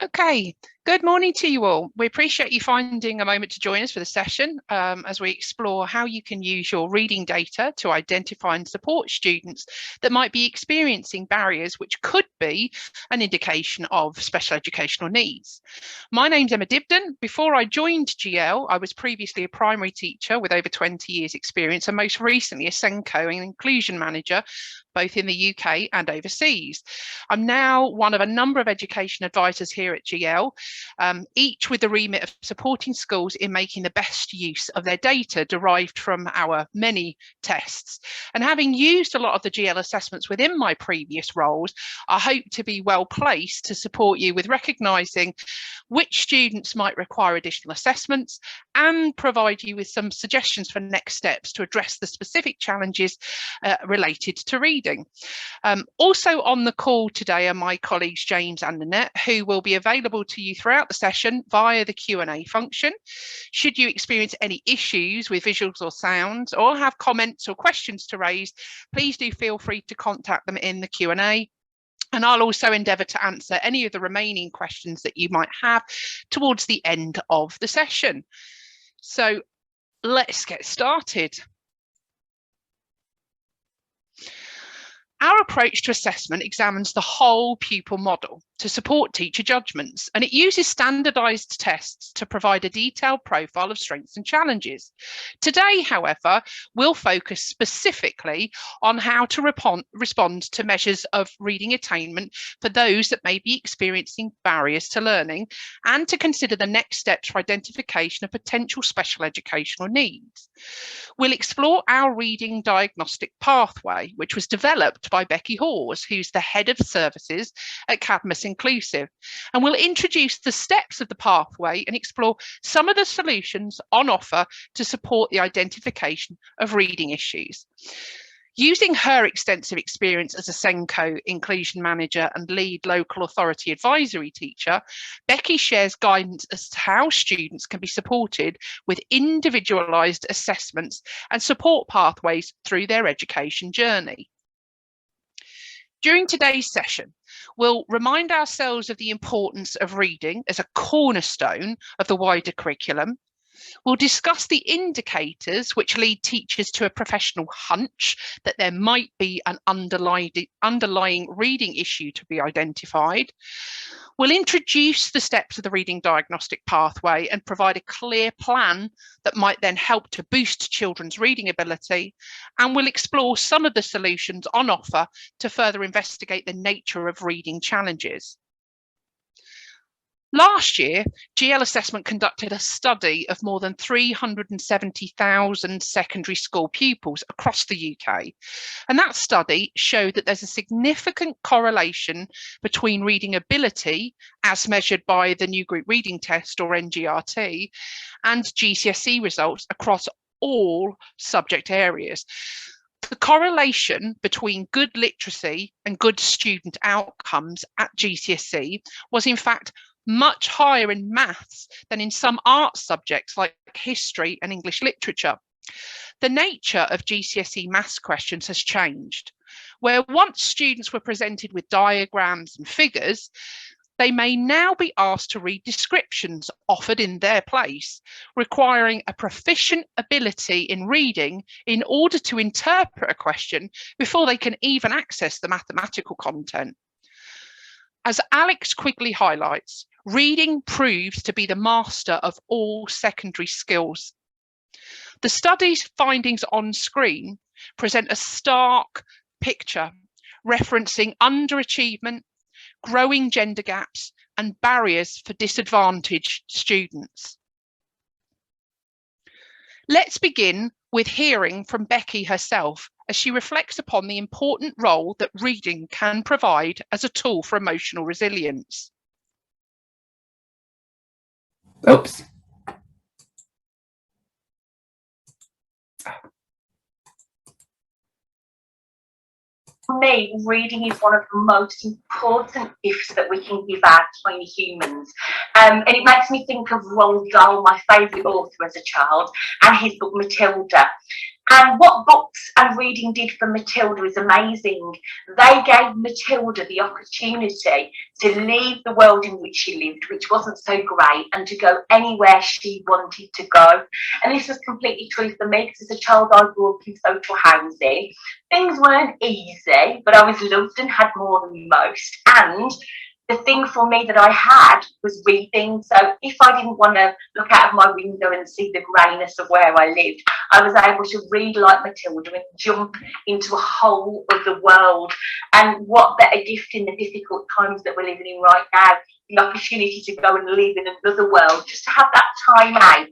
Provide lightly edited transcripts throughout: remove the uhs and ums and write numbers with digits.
Okay, good morning to you all. We appreciate you finding a moment to join us for the session as we explore how you can use your reading data to identify and support students that might be experiencing barriers which could be an indication of special educational needs. My name's Emma Dibden. Before I joined GL, I was previously a primary teacher with over 20 years experience and most recently a SENCO and inclusion manager both in the UK and overseas. I'm now one of a number of education advisors here at GL, each with the remit of supporting schools in making the best use of their data derived from our many tests. And having used a lot of the GL assessments within my previous roles, I hope to be well placed to support you with recognising which students might require additional assessments and provide you with some suggestions for next steps to address the specific challenges related to reading. Also on the call today are my colleagues James and Nanette, who will be available to you throughout the session via the Q&A function. Should you experience any issues with visuals or sounds or have comments or questions to raise, please do feel free to contact them in the Q&A. And I'll also endeavour to answer any of the remaining questions that you might have towards the end of the session. So let's get started. Our approach to assessment examines the whole pupil model to support teacher judgments, and it uses standardised tests to provide a detailed profile of strengths and challenges. Today, however, we'll focus specifically on how to respond to measures of reading attainment for those that may be experiencing barriers to learning and to consider the next steps for identification of potential special educational needs. We'll explore our reading diagnostic pathway, which was developed by Becky Hawes, who's the head of services at Cadmus Inclusive. And we'll introduce the steps of the pathway and explore some of the solutions on offer to support the identification of reading issues. Using her extensive experience as a SENCO inclusion manager and lead local authority advisory teacher, Becky shares guidance as to how students can be supported with individualised assessments and support pathways through their education journey. During today's session, we'll remind ourselves of the importance of reading as a cornerstone of the wider curriculum. We'll discuss the indicators which lead teachers to a professional hunch that there might be an underlying reading issue to be identified. We'll introduce the steps of the reading diagnostic pathway and provide a clear plan that might then help to boost children's reading ability. And we'll explore some of the solutions on offer to further investigate the nature of reading challenges. Last year, GL Assessment conducted a study of more than 370,000 secondary school pupils across the UK. And that study showed that there's a significant correlation between reading ability, as measured by the New Group Reading Test or NGRT, and GCSE results across all subject areas. The correlation between good literacy and good student outcomes at GCSE was in fact much higher in maths than in some arts subjects like history and English literature. The nature of GCSE maths questions has changed, where once students were presented with diagrams and figures, they may now be asked to read descriptions offered in their place, requiring a proficient ability in reading in order to interpret a question before they can even access the mathematical content. As Alex Quigley highlights, reading proves to be the master of all secondary skills. The study's findings on screen present a stark picture referencing underachievement, growing gender gaps, and barriers for disadvantaged students. Let's begin with hearing from Becky herself as she reflects upon the important role that reading can provide as a tool for emotional resilience. Oops. For me, reading is one of the most important gifts that we can give our tiny humans. And it makes me think of Roald Dahl, my favourite author as a child, and his book Matilda. And what books and reading did for Matilda is amazing. They gave Matilda the opportunity to leave the world in which she lived, which wasn't so great, and to go anywhere she wanted to go. And this was completely true for me, because as a child I grew up in social housing. Things weren't easy, but I was loved and had more than most. And the thing for me that I had was reading. So if I didn't want to look out of my window and see the greyness of where I lived, I was able to read like Matilda and jump into a whole other world. And what better gift in the difficult times that we're living in right now, the opportunity to go and live in another world, just to have that time out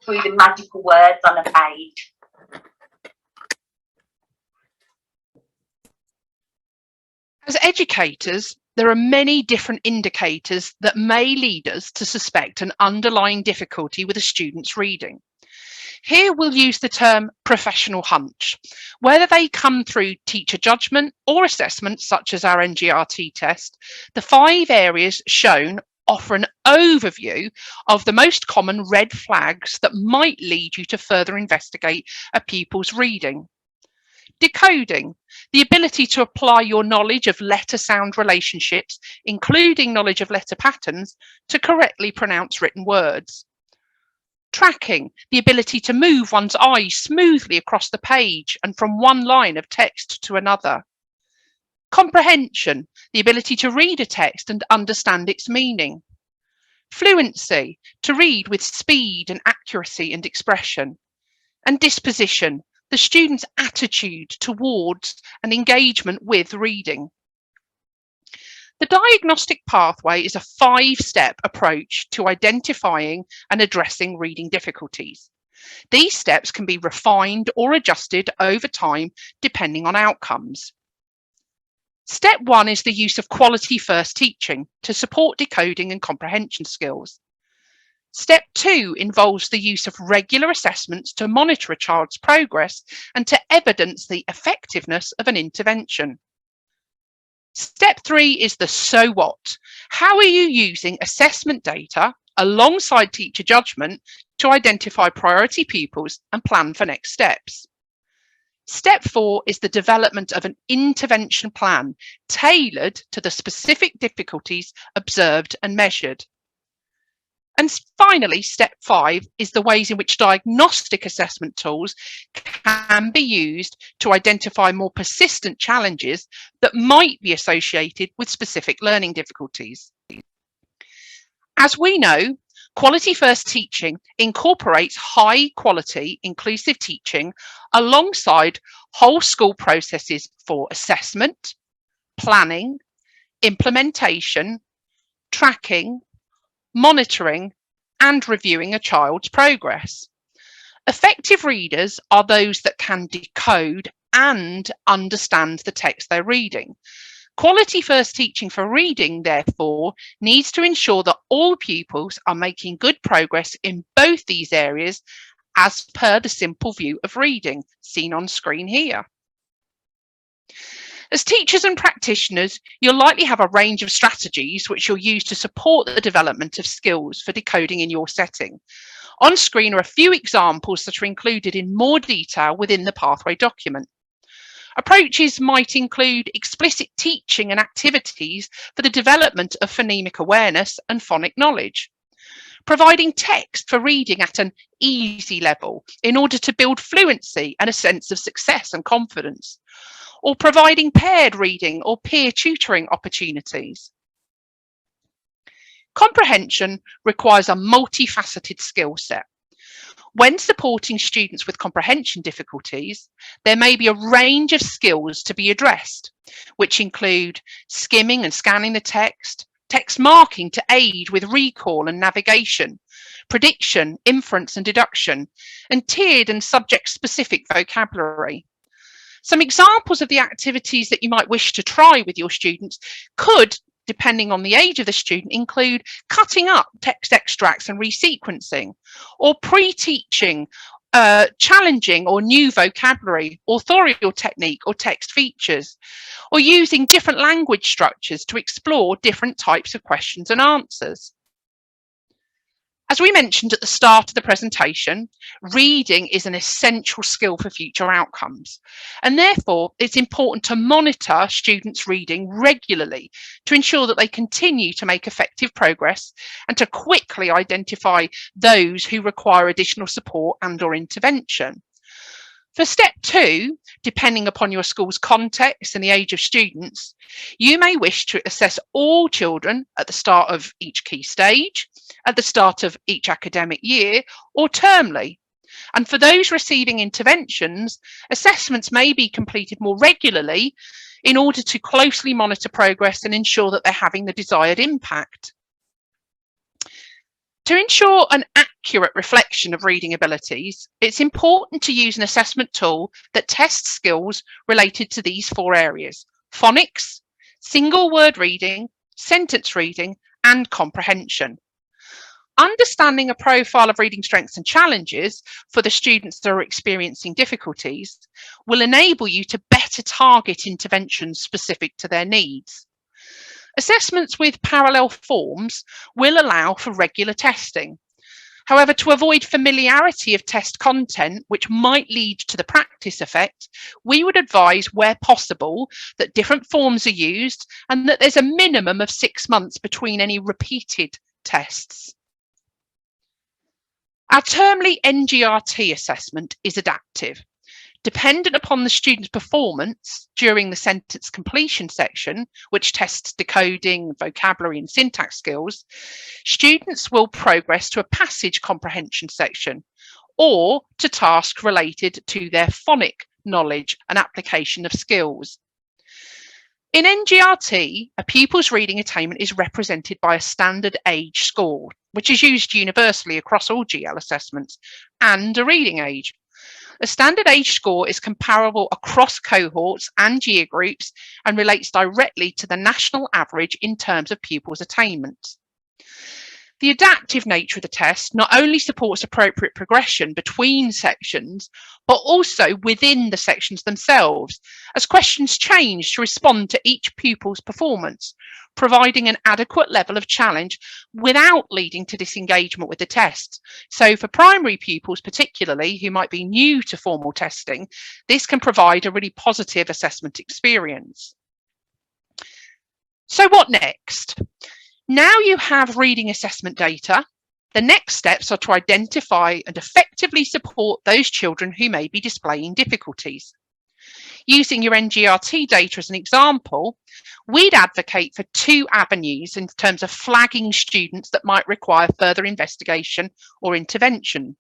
through the magical words on a page. As educators, there are many different indicators that may lead us to suspect an underlying difficulty with a student's reading. Here we'll use the term professional hunch. Whether they come through teacher judgement or assessment, such as our NGRT test, the 5 areas shown offer an overview of the most common red flags that might lead you to further investigate a pupil's reading. Decoding, the ability to apply your knowledge of letter-sound relationships, including knowledge of letter patterns, to correctly pronounce written words. Tracking, the ability to move one's eyes smoothly across the page and from one line of text to another. Comprehension, the ability to read a text and understand its meaning. Fluency, to read with speed and accuracy and expression. And disposition, the student's attitude towards and engagement with reading. The diagnostic pathway is a 5-step approach to identifying and addressing reading difficulties. These steps can be refined or adjusted over time depending on outcomes. Step 1 is the use of quality first teaching to support decoding and comprehension skills. Step 2 involves the use of regular assessments to monitor a child's progress and to evidence the effectiveness of an intervention. Step 3 is the so what. How are you using assessment data alongside teacher judgment to identify priority pupils and plan for next steps? Step 4 is the development of an intervention plan tailored to the specific difficulties observed and measured. And finally, step 5 is the ways in which diagnostic assessment tools can be used to identify more persistent challenges that might be associated with specific learning difficulties. As we know, quality first teaching incorporates high quality inclusive teaching alongside whole school processes for assessment, planning, implementation, tracking, monitoring and reviewing a child's progress. Effective readers are those that can decode and understand the text they're reading. Quality first teaching for reading, therefore, needs to ensure that all pupils are making good progress in both these areas as per the simple view of reading seen on screen here. As teachers and practitioners, you'll likely have a range of strategies which you'll use to support the development of skills for decoding in your setting. On screen are a few examples that are included in more detail within the pathway document. Approaches might include explicit teaching and activities for the development of phonemic awareness and phonic knowledge, providing text for reading at an easy level in order to build fluency and a sense of success and confidence, or providing paired reading or peer tutoring opportunities. Comprehension requires a multifaceted skill set. When supporting students with comprehension difficulties, there may be a range of skills to be addressed, which include skimming and scanning the text, text marking to aid with recall and navigation, prediction, inference and deduction, and tiered and subject-specific vocabulary. Some examples of the activities that you might wish to try with your students could, depending on the age of the student, include cutting up text extracts and resequencing, or pre-teaching challenging or new vocabulary, authorial technique or text features, or using different language structures to explore different types of questions and answers. As we mentioned at the start of the presentation, reading is an essential skill for future outcomes, and therefore it's important to monitor students' reading regularly to ensure that they continue to make effective progress and to quickly identify those who require additional support and/or intervention. For step 2, depending upon your school's context and the age of students, you may wish to assess all children at the start of each key stage, at the start of each academic year, or termly. And for those receiving interventions, assessments may be completed more regularly in order to closely monitor progress and ensure that they're having the desired impact. To ensure an accurate reflection of reading abilities, it's important to use an assessment tool that tests skills related to these 4 areas: phonics, single word reading, sentence reading, and comprehension. Understanding a profile of reading strengths and challenges for the students that are experiencing difficulties will enable you to better target interventions specific to their needs. Assessments with parallel forms will allow for regular testing. However, to avoid familiarity of test content, which might lead to the practice effect, we would advise, where possible, that different forms are used and that there's a minimum of 6 months between any repeated tests. Our termly NGRT assessment is adaptive. Dependent upon the student's performance during the sentence completion section, which tests decoding, vocabulary and syntax skills, students will progress to a passage comprehension section or to tasks related to their phonic knowledge and application of skills. In NGRT, a pupil's reading attainment is represented by a standard age score, which is used universally across all GL assessments, and a reading age. A standard age score is comparable across cohorts and year groups and relates directly to the national average in terms of pupils' attainment. The adaptive nature of the test not only supports appropriate progression between sections, but also within the sections themselves, as questions change to respond to each pupil's performance, providing an adequate level of challenge without leading to disengagement with the test. So for primary pupils particularly, who might be new to formal testing, this can provide a really positive assessment experience. So what next? Now you have reading assessment data, the next steps are to identify and effectively support those children who may be displaying difficulties. Using your NGRT data as an example, we'd advocate for 2 avenues in terms of flagging students that might require further investigation or intervention.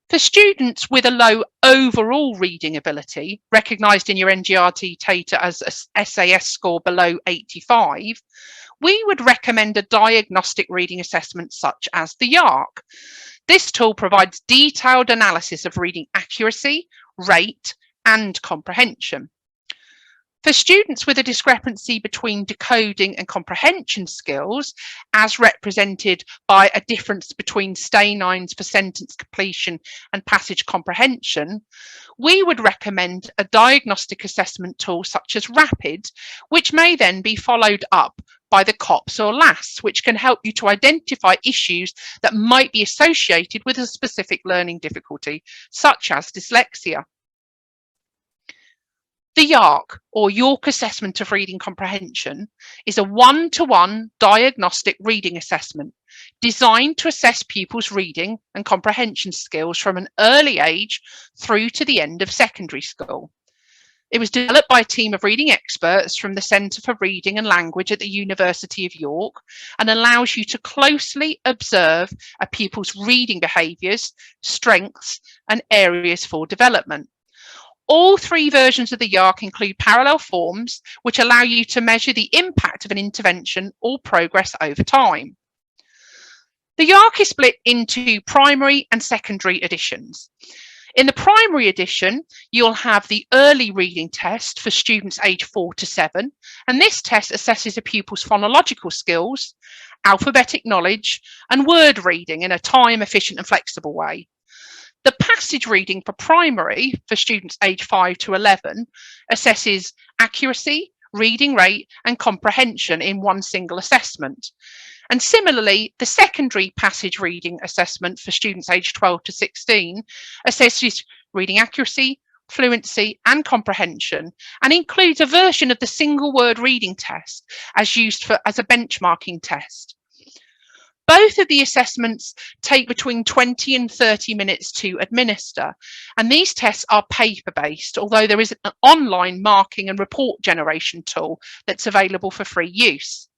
For students with a low overall reading ability, recognised in your NGRT data as a SAS score below 85, we would recommend a diagnostic reading assessment such as the YARC. This tool provides detailed analysis of reading accuracy, rate, and comprehension. For students with a discrepancy between decoding and comprehension skills, as represented by a difference between stay 9s for sentence completion and passage comprehension, we would recommend a diagnostic assessment tool such as RAPID, which may then be followed up by the COPS or LAS, which can help you to identify issues that might be associated with a specific learning difficulty, such as dyslexia. The YARC, or York Assessment of Reading Comprehension, is a one-to-one diagnostic reading assessment designed to assess pupils' reading and comprehension skills from an early age through to the end of secondary school. It was developed by a team of reading experts from the Centre for Reading and Language at the University of York and allows you to closely observe a pupil's reading behaviours, strengths and areas for development. All 3 versions of the YARC include parallel forms, which allow you to measure the impact of an intervention or progress over time. The YARC is split into primary and secondary editions. In the primary edition, you'll have the early reading test for students aged 4 to 7, and this test assesses a pupil's phonological skills, alphabetic knowledge, and word reading in a time efficient and flexible way. The passage reading for primary for students aged 5 to 11 assesses accuracy, reading rate and comprehension in one single assessment. And similarly, the secondary passage reading assessment for students aged 12 to 16 assesses reading accuracy, fluency and comprehension, and includes a version of the single word reading test as used as a benchmarking test. Both of the assessments take between 20 and 30 minutes to administer, and these tests are paper-based, although there is an online marking and report generation tool that's available for free use.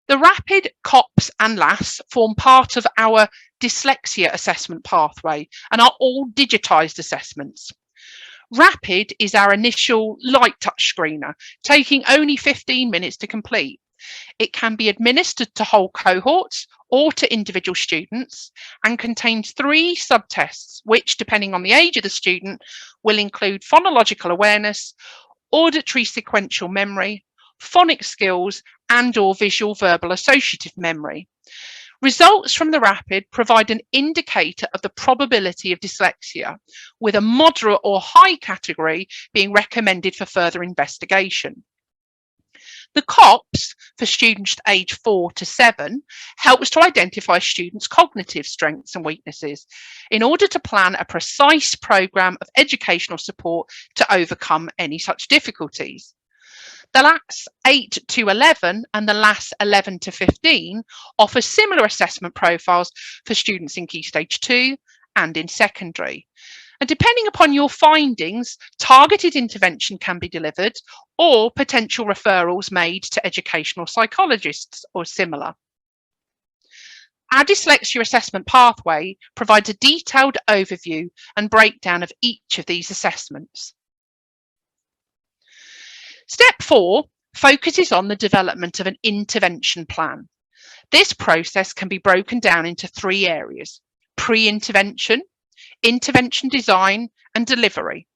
The RAPID, COPS and LAS form part of our dyslexia assessment pathway and are all digitised assessments. RAPID is our initial light touch screener, taking only 15 minutes to complete. It can be administered to whole cohorts or to individual students and contains 3 subtests, which, depending on the age of the student, will include phonological awareness, auditory sequential memory, phonic skills and/or visual verbal associative memory. Results from the RAPID provide an indicator of the probability of dyslexia, with a moderate or high category being recommended for further investigation. The COPS, for students aged 4 to 7, helps to identify students' cognitive strengths and weaknesses in order to plan a precise programme of educational support to overcome any such difficulties. The LAS 8 to 11 and the LAS 11 to 15 offer similar assessment profiles for students in Key Stage 2 and in secondary. And depending upon your findings, targeted intervention can be delivered or potential referrals made to educational psychologists or similar. Our dyslexia assessment pathway provides a detailed overview and breakdown of each of these assessments. Step 4 focuses on the development of an intervention plan. This process can be broken down into 3 areas: pre-intervention, intervention design and delivery.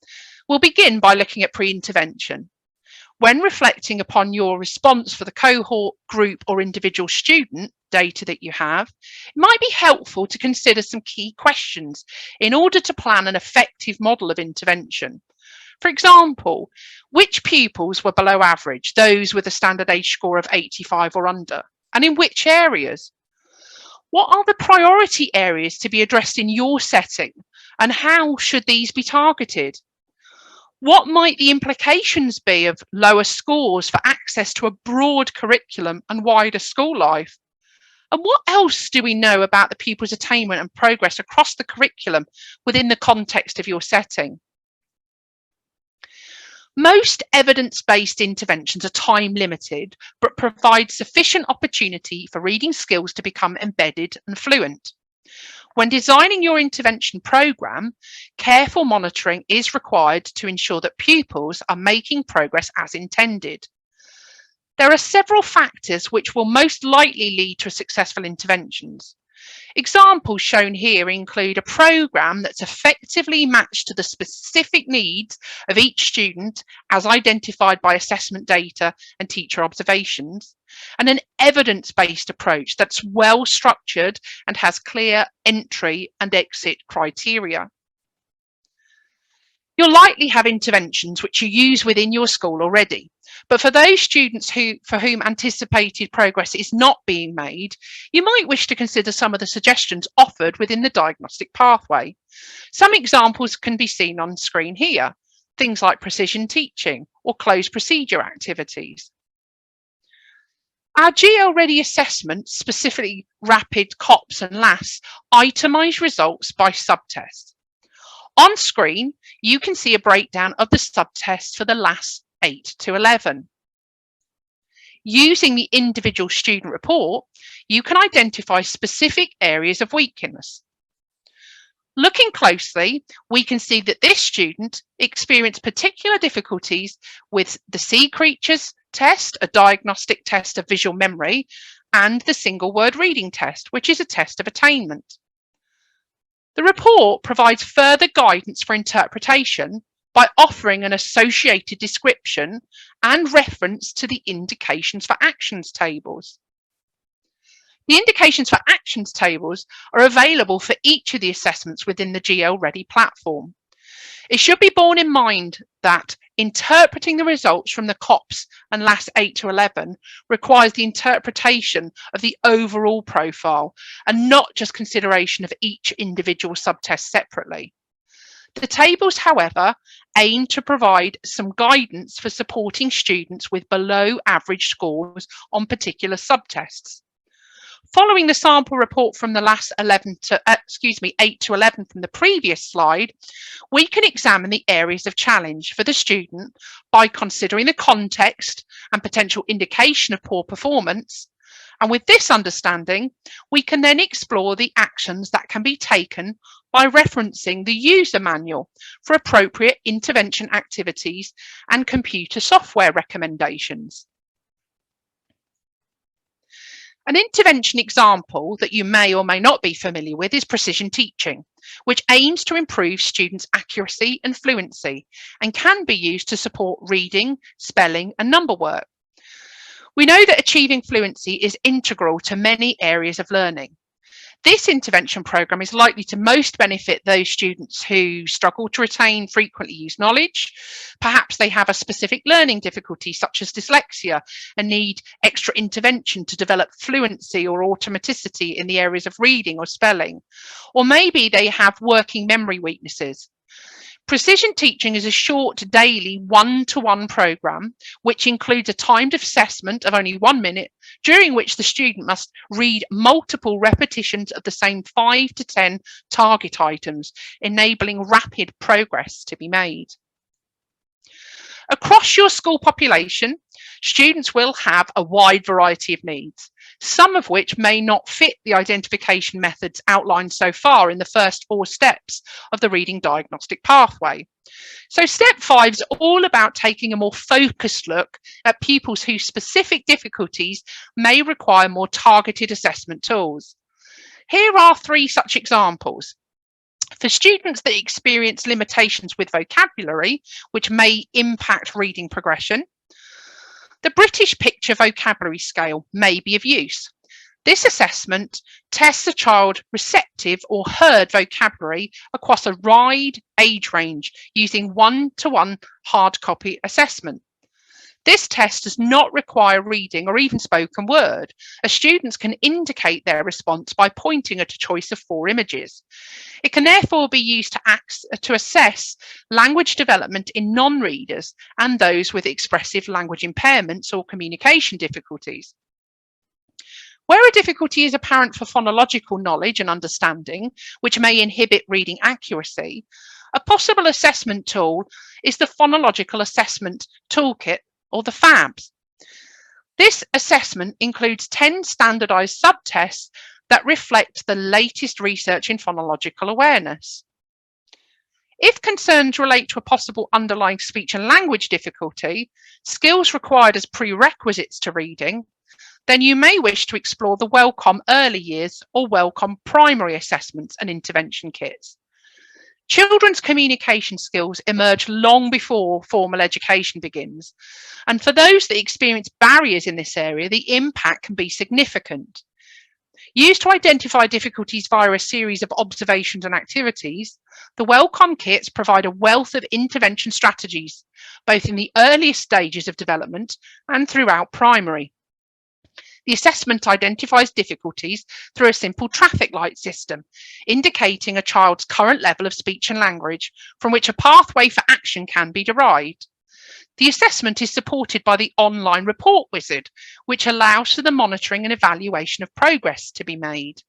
We'll begin by looking at pre-intervention. When reflecting upon your response for the cohort, group or individual student data that you have, it might be helpful to consider some key questions in order to plan an effective model of intervention. For example, which pupils were below average, those with a standard age score of 85 or under, and in which areas? What are the priority areas to be addressed in your setting, and how should these be targeted? What might the implications be of lower scores for access to a broad curriculum and wider school life? And what else do we know about the pupils' attainment and progress across the curriculum within the context of your setting? Most evidence-based interventions are time limited, but provide sufficient opportunity for reading skills to become embedded and fluent. When designing your intervention programme, careful monitoring is required to ensure that pupils are making progress as intended. There are several factors which will most likely lead to successful interventions. Examples shown here include a programme that's effectively matched to the specific needs of each student as identified by assessment data and teacher observations, and an evidence-based approach that's well structured and has clear entry and exit criteria. You'll likely have interventions which you use within your school already, but for those students for whom anticipated progress is not being made, you might wish to consider some of the suggestions offered within the diagnostic pathway. Some examples can be seen on screen here, things like precision teaching or closed procedure activities. Our GL Ready assessment, specifically RAPID, COPS and LAS, itemise results by subtest. On screen, you can see a breakdown of the subtests for the LAS 8 to 11. Using the individual student report, you can identify specific areas of weakness. Looking closely, we can see that this student experienced particular difficulties with the Sea Creatures test, a diagnostic test of visual memory, and the single word reading test, which is a test of attainment. The report provides further guidance for interpretation by offering an associated description and reference to the indications for actions tables. The indications for actions tables are available for each of the assessments within the GL Ready platform. It should be borne in mind that interpreting the results from the COPs and LAS 8 to 11 requires the interpretation of the overall profile and not just consideration of each individual subtest separately. The tables, however, aim to provide some guidance for supporting students with below average scores on particular subtests. Following the sample report from the LAS 8 to 11 from the previous slide, we can examine the areas of challenge for the student by considering the context and potential indication of poor performance. And with this understanding, we can then explore the actions that can be taken by referencing the user manual for appropriate intervention activities and computer software recommendations. An intervention example that you may or may not be familiar with is precision teaching, which aims to improve students' accuracy and fluency and can be used to support reading, spelling and number work. We know that achieving fluency is integral to many areas of learning. This intervention programme is likely to most benefit those students who struggle to retain frequently used knowledge. Perhaps they have a specific learning difficulty such as dyslexia and need extra intervention to develop fluency or automaticity in the areas of reading or spelling. Or maybe they have working memory weaknesses. Precision teaching is a short daily one-to-one programme which includes a timed assessment of only 1 minute, during which the student must read multiple repetitions of the same 5 to 10 target items, enabling rapid progress to be made. Across your school population, students will have a wide variety of needs, some of which may not fit the identification methods outlined so far in the first 4 steps of the reading diagnostic pathway. So step 5 is all about taking a more focused look at pupils whose specific difficulties may require more targeted assessment tools. Here are 3 such examples. For students that experience limitations with vocabulary, which may impact reading progression, the British Picture Vocabulary Scale may be of use. This assessment tests a child receptive or heard vocabulary across a wide age range using one-to-one hard copy assessment. This test does not require reading or even spoken word, as students can indicate their response by pointing at a choice of 4 images. It can therefore be used to assess language development in non-readers and those with expressive language impairments or communication difficulties. Where a difficulty is apparent for phonological knowledge and understanding, which may inhibit reading accuracy, a possible assessment tool is the Phonological Assessment Toolkit, or the FABs. This assessment includes 10 standardised subtests that reflect the latest research in phonological awareness. If concerns relate to a possible underlying speech and language difficulty, skills required as prerequisites to reading, then you may wish to explore the Welcome Early Years or Welcome Primary Assessments and Intervention Kits. Children's communication skills emerge long before formal education begins, and for those that experience barriers in this area, the impact can be significant. Used to identify difficulties via a series of observations and activities, the Welcome Kits provide a wealth of intervention strategies, both in the earliest stages of development and throughout primary. The assessment identifies difficulties through a simple traffic light system, indicating a child's current level of speech and language, from which a pathway for action can be derived. The assessment is supported by the online report wizard, which allows for the monitoring and evaluation of progress to be made.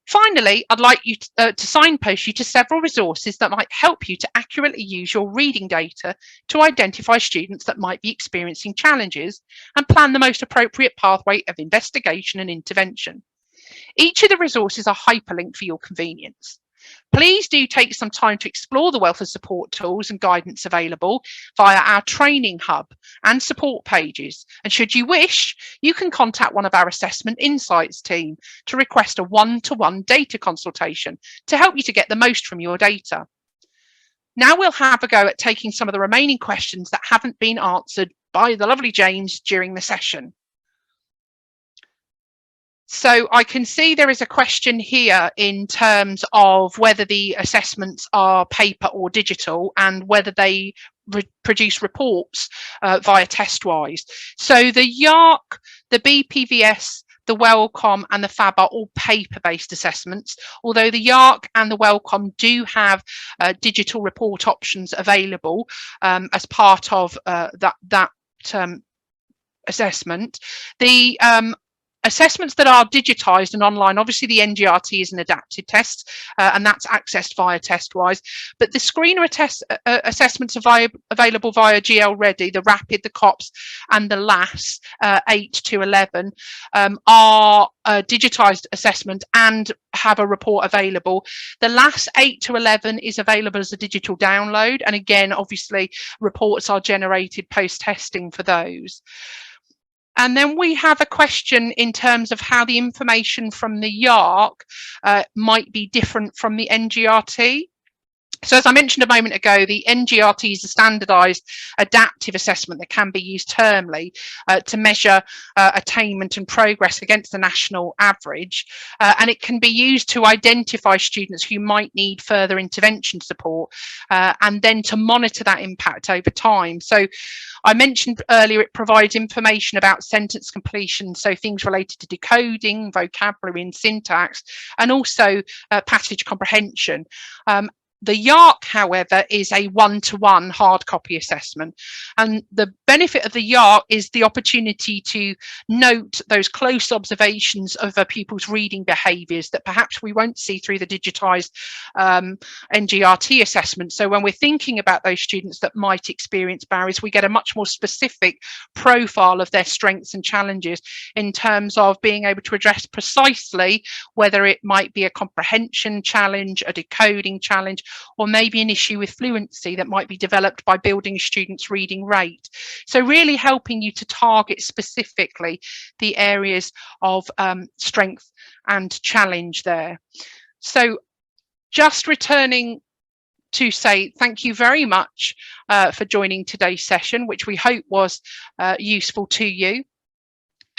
Finally, I'd like you to signpost you to several resources that might help you to accurately use your reading data to identify students that might be experiencing challenges and plan the most appropriate pathway of investigation and intervention. Each of the resources are hyperlinked for your convenience. Please do take some time to explore the wealth of support tools and guidance available via our training hub and support pages. And should you wish, you can contact one of our Assessment Insights team to request a one-to-one data consultation to help you to get the most from your data. Now we'll have a go at taking some of the remaining questions that haven't been answered by the lovely James during the session. So I can see there is a question here in terms of whether the assessments are paper or digital, and whether they produce reports via TestWise. So the YARC, the BPVS, the Wellcome and the FAB are all paper-based assessments, although the YARC and the Wellcome do have digital report options available as part of that assessment. The assessments that are digitised and online, obviously the NGRT is an adapted test and that's accessed via TestWise, but the screener assessments are available via GL Ready, the Rapid, the COPS and the LAS 8 to 11 are a digitised assessment and have a report available. The LAS 8 to 11 is available as a digital download, and again obviously reports are generated post-testing for those. And then we have a question in terms of how the information from the YARC might be different from the NGRT. So as I mentioned a moment ago, the NGRT is a standardised adaptive assessment that can be used termly to measure attainment and progress against the national average, and it can be used to identify students who might need further intervention support and then to monitor that impact over time. So I mentioned earlier it provides information about sentence completion, so things related to decoding, vocabulary and syntax, and also passage comprehension. The YARC, however, is a one-to-one hard copy assessment, and the benefit of the YARC is the opportunity to note those close observations of a pupil's reading behaviours that perhaps we won't see through the digitised NGRT assessment. So when we're thinking about those students that might experience barriers, we get a much more specific profile of their strengths and challenges in terms of being able to address precisely whether it might be a comprehension challenge, a decoding challenge, or maybe an issue with fluency that might be developed by building a student's reading rate. So really helping you to target specifically the areas of strength and challenge there. So just returning to say thank you very much for joining today's session, which we hope was useful to you,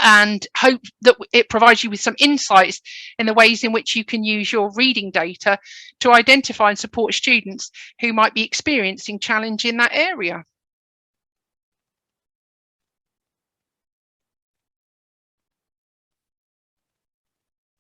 and hope that it provides you with some insights in the ways in which you can use your reading data to identify and support students who might be experiencing challenge in that area.